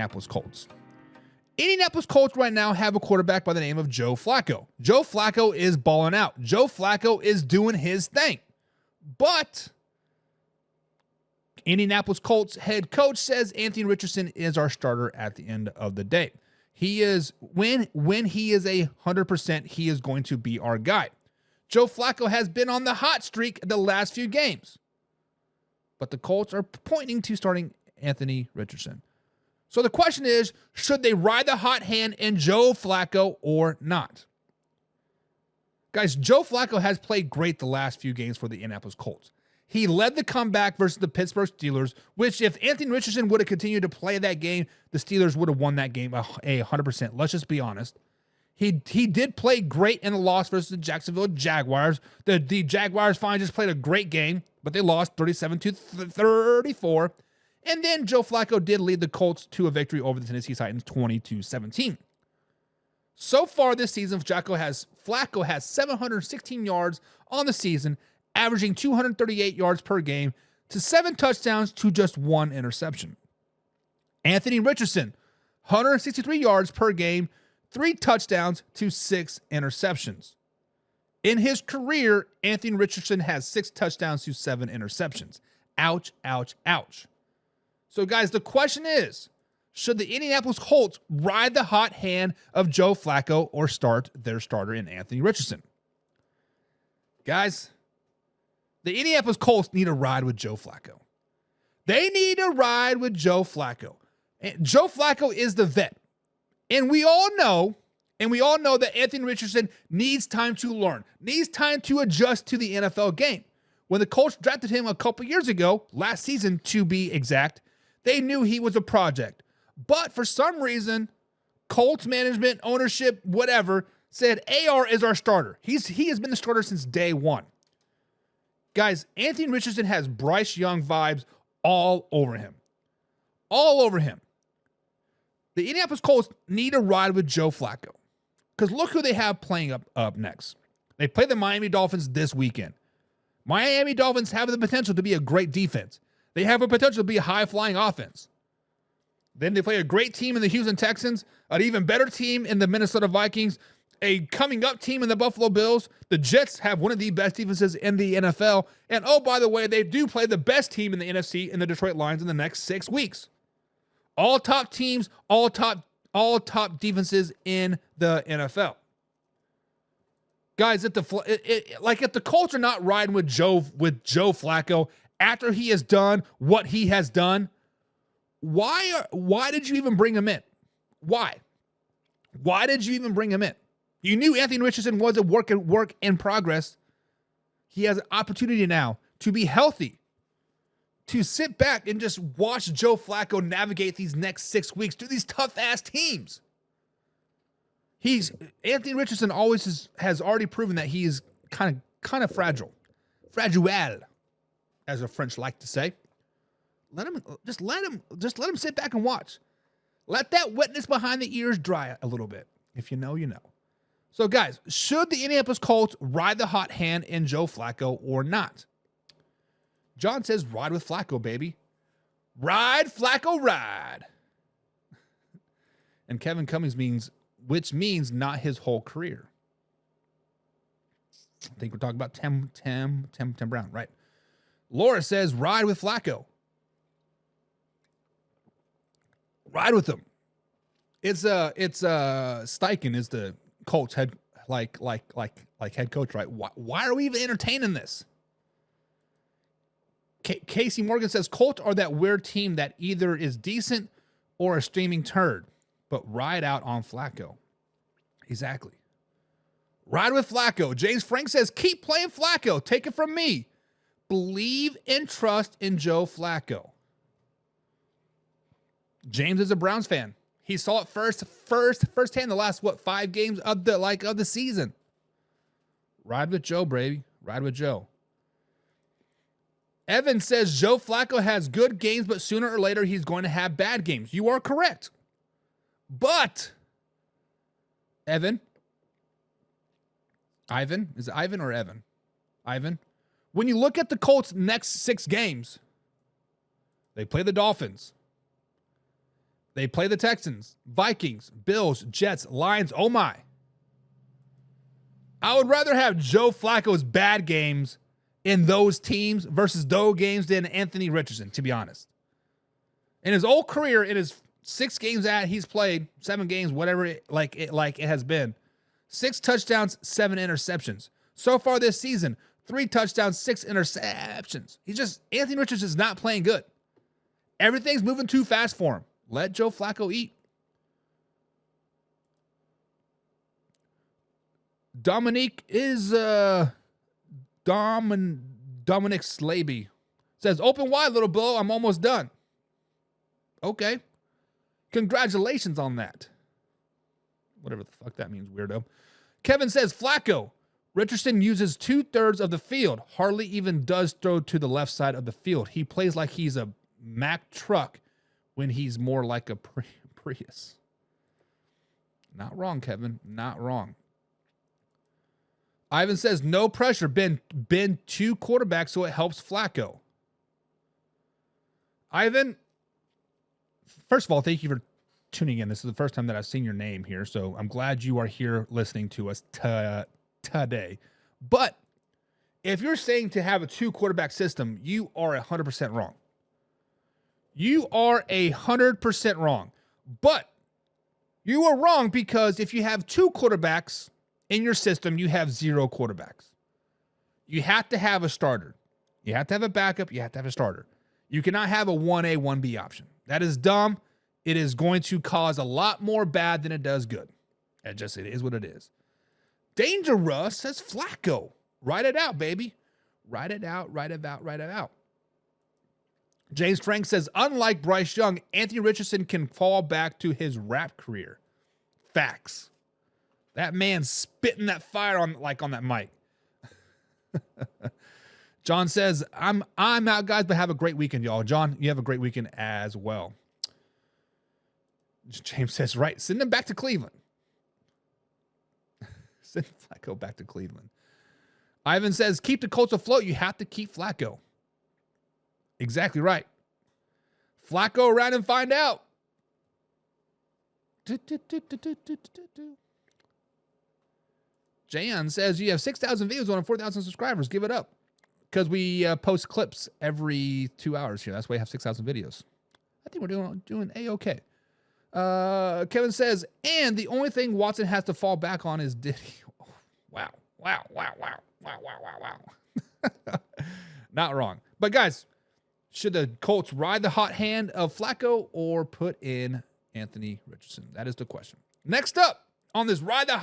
Indianapolis Colts. Indianapolis Colts right now have a quarterback by the name of Joe Flacco. Joe Flacco is balling out. Joe Flacco is doing his thing. But Indianapolis Colts head coach says Anthony Richardson is our starter at the end of the day. He is, when he is 100%, he is going to be our guy. Joe Flacco has been on the hot streak the last few games. But the Colts are pointing to starting Anthony Richardson. So the question is, should they ride the hot hand in Joe Flacco or not? Guys, Joe Flacco has played great the last few games for the Indianapolis Colts. He led the comeback versus the Pittsburgh Steelers, which if Anthony Richardson would have continued to play that game, the Steelers would have won that game 100%. Let's just be honest. He did play great in the loss versus the Jacksonville Jaguars. The Jaguars finally just played a great game, but they lost 37-34. And then Joe Flacco did lead the Colts to a victory over the Tennessee Titans 20-17. So far this season, Flacco has 716 yards on the season, averaging 238 yards per game to 7 touchdowns to just 1 interception. Anthony Richardson, 163 yards per game, 3 touchdowns to 6 interceptions. In his career, Anthony Richardson has 6 touchdowns to 7 interceptions. Ouch, ouch, ouch. So, guys, the question is, should the Indianapolis Colts ride the hot hand of Joe Flacco or start their starter in Anthony Richardson? Guys, the Indianapolis Colts need to ride with Joe Flacco. They need to ride with Joe Flacco. And Joe Flacco is the vet. And we all know that Anthony Richardson needs time to learn, needs time to adjust to the NFL game. When the Colts drafted him a couple years ago, last season to be exact, they knew he was a project. But for some reason, Colts management, ownership, whatever, said AR is our starter. He has been the starter since day one. Guys, Anthony Richardson has Bryce Young vibes all over him. All over him. The Indianapolis Colts need to ride with Joe Flacco. Because look who they have playing up next. They play the Miami Dolphins this weekend. Miami Dolphins have the potential to be a great defense. They have a potential to be a high-flying offense. Then they play a great team in the Houston Texans, an even better team in the Minnesota Vikings, a coming-up team in the Buffalo Bills. The Jets have one of the best defenses in the NFL. And, oh, by the way, they do play the best team in the NFC in the Detroit Lions in the next 6 weeks. All top teams, all top defenses in the NFL. Guys, if the Colts are not riding with Joe Flacco after he has done what he has done, why did you even bring him in? Why? Why did you even bring him in? You knew Anthony Richardson was a work in progress. He has an opportunity now to be healthy, to sit back and just watch Joe Flacco navigate these next 6 weeks through these tough-ass teams. Anthony Richardson has already proven that he is kind of fragile, as the French like to say. Let him sit back and watch. Let that wetness behind the ears dry a little bit. If you know, you know. So, guys, should the Indianapolis Colts ride the hot hand in Joe Flacco or not? John says, ride with Flacco, baby. Ride, Flacco, ride. And Kevin Cummings which means not his whole career. I think we're talking about Tim Brown, right? Laura says, ride with Flacco. Ride with him. It's Steichen is the Colts head head coach, right? Why are we even entertaining this? Casey Morgan says Colts are that weird team that either is decent or a streaming turd, but ride out on Flacco. Exactly. Ride with Flacco. James Frank says keep playing Flacco. Take it from me. Believe and trust in Joe Flacco. James is a Browns fan. He saw it firsthand the last 5 games of the season. Ride with Joe, baby. Ride with Joe. Evan says Joe Flacco has good games, but sooner or later he's going to have bad games. You are correct. But Ivan, is it Ivan or Evan? Ivan. When you look at the Colts' next 6 games, they play the Dolphins. They play the Texans, Vikings, Bills, Jets, Lions. Oh my. I would rather have Joe Flacco's bad games in those teams versus those games than Anthony Richardson, to be honest. In his whole career, in his 6 games that he's played, 7 games, whatever it has been, 6 touchdowns, 7 interceptions. So far this season, 3 touchdowns, 6 interceptions. Anthony Richardson is not playing good. Everything's moving too fast for him. Let Joe Flacco eat. Dominic Slaby says, open wide, little blow. I'm almost done. Okay. Congratulations on that. Whatever the fuck that means, weirdo. Kevin says, Flacco. Richardson uses 2/3 of the field. Hardly even does throw to the left side of the field. He plays like he's a Mack truck when he's more like a Prius. Not wrong, Kevin. Not wrong. Ivan says, no pressure. Been 2 quarterbacks, so it helps Flacco. Ivan, first of all, thank you for tuning in. This is the first time that I've seen your name here, so I'm glad you are here listening to us today. But if you're saying to have a 2 quarterback system, you are 100% wrong. You are 100% wrong. But you are wrong because if you have 2 quarterbacks in your system, you have 0 quarterbacks. You have to have a starter. You have to have a backup. You have to have a starter. You cannot have a 1A, 1B option. That is dumb. It is going to cause a lot more bad than it does good. It is what it is. Danger Russ says Flacco. Write it out, baby. Write it out, write it out, write it out. James Frank says, unlike Bryce Young, Anthony Richardson can fall back to his rap career. Facts. That man's spitting that fire on that mic. John says, I'm out, guys, but have a great weekend, y'all. John, you have a great weekend as well. James says, right, send him back to Cleveland. Send Flacco back to Cleveland. Ivan says, keep the Colts afloat. You have to keep Flacco. Exactly right. Flacco around and find out. Jan says, you have 6,000 videos on 4,000 subscribers. Give it up. Because we post clips every 2 hours here. That's why we have 6,000 videos. I think we're doing A-okay. Kevin says, and the only thing Watson has to fall back on is Diddy. Oh, wow. Not wrong. But guys, should the Colts ride the hot hand of Flacco or put in Anthony Richardson? That is the question. Next up on this Ride the Hot